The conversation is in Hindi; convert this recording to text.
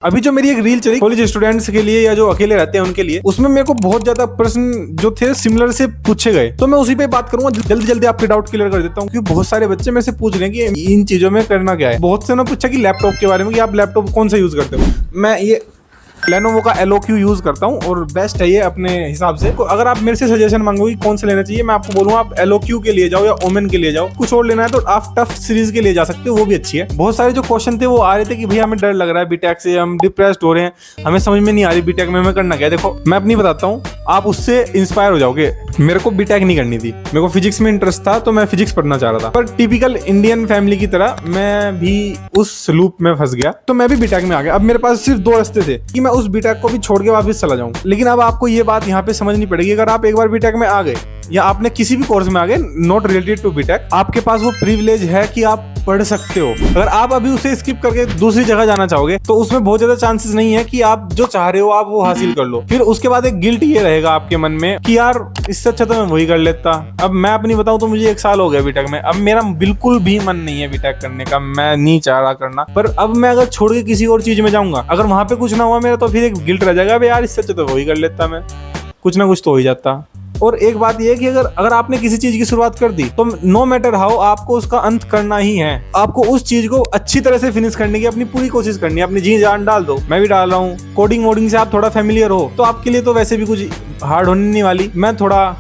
अभी जो मेरी एक रील चली कॉलेज स्टूडेंट्स के लिए या जो अकेले रहते हैं उनके लिए, उसमें मेरे को बहुत ज्यादा प्रश्न जो थे सिमिलर से पूछे गए, तो मैं उसी पे बात करूंगा। जल्दी जल्दी आपके डाउट क्लियर कर देता हूँ, क्योंकि बहुत सारे बच्चे मेरे से पूछ रहे हैं कि इन चीजों में करना क्या है। बहुत से ने पूछा कि लैपटॉप के बारे में, कि आप लैपटॉप कौन सा यूज करते हो। मैं ये लेनोवो का LOQ यूज करता हूँ और बेस्ट है ये अपने हिसाब से। अगर आप मेरे से सजेशन मांगोगे कौन से लेना चाहिए, मैं आपको बोलूंगा आप LOQ के लिए जाओ या ओमेन के लिए जाओ। कुछ और लेना है तो आप टफ सीरीज के लिए जा सकते हो, वो भी अच्छी है। बहुत सारे जो क्वेश्चन थे वो आ रहे थे कि भैया हमें डर लग रहा है बीटेक से, हम डिप्रेस्ड हो रहे हैं, हमें समझ में नहीं आ रही बीटेक में हमें करना क्या है। देखो मैं अपनी बताता हूँ, आप उससे इंस्पायर हो जाओगे। मेरे को बीटेक नहीं करनी थी, मेरे को फिजिक्स में इंटरेस्ट था तो मैं फिजिक्स पढ़ना चाह रहा था, पर टिपिकल इंडियन फैमिली की तरह मैं भी उस लूप में फंस गया, तो मैं भी बीटेक में आ गया। अब मेरे पास सिर्फ दो रास्ते थे कि मैं उस बीटेक को भी छोड़ के वापस चला जाऊं। लेकिन अब आपको ये बात यहाँ पे समझनी पड़ेगी, अगर आप एक बार बीटेक में आ गए या आपने किसी भी कोर्स में आ गए नॉट रिलेटेड टू बीटेक, आपके पास वो प्रिविलेज है कि आप पढ़ सकते हो। अगर आप अभी उसे स्किप करके दूसरी जगह जाना चाहोगे तो उसमें बहुत ज्यादा चांसेस नहीं है कि आप जो चाह रहे हो आप वो हासिल कर लो। फिर उसके बाद एक गिल्ट ये रहेगा आपके मन में कि यार इससे अच्छा तो मैं वही कर लेता। अब मैं अपनी बताऊं तो मुझे 1 साल हो गया बीटेक में, अब मेरा बिल्कुल भी मन नहीं है बीटेक करने का, मैं नहीं चाह रहा करना। पर अब मैं अगर छोड़ के किसी और चीज में जाऊंगा, अगर वहां पे कुछ ना हुआ मेरा, तो फिर एक गिल्ट रह जाएगा यार इससे अच्छा तो वही कर लेता, मैं कुछ ना कुछ तो हो ही जाता। और एक बात यह है कि अगर आपने किसी चीज की शुरुआत कर दी तो नो मैटर हाउ आपको उसका अंत करना ही है। आपको उस चीज को अच्छी तरह से फिनिश करने की अपनी पूरी कोशिश करनी है, अपनी जी जान डाल दो। मैं भी डाल रहा हूँ। कोडिंग वोडिंग से आप थोड़ा फेमिलियर हो तो आपके लिए तो वैसे भी कुछ हार्ड होने नहीं वाली। मैं थोड़ा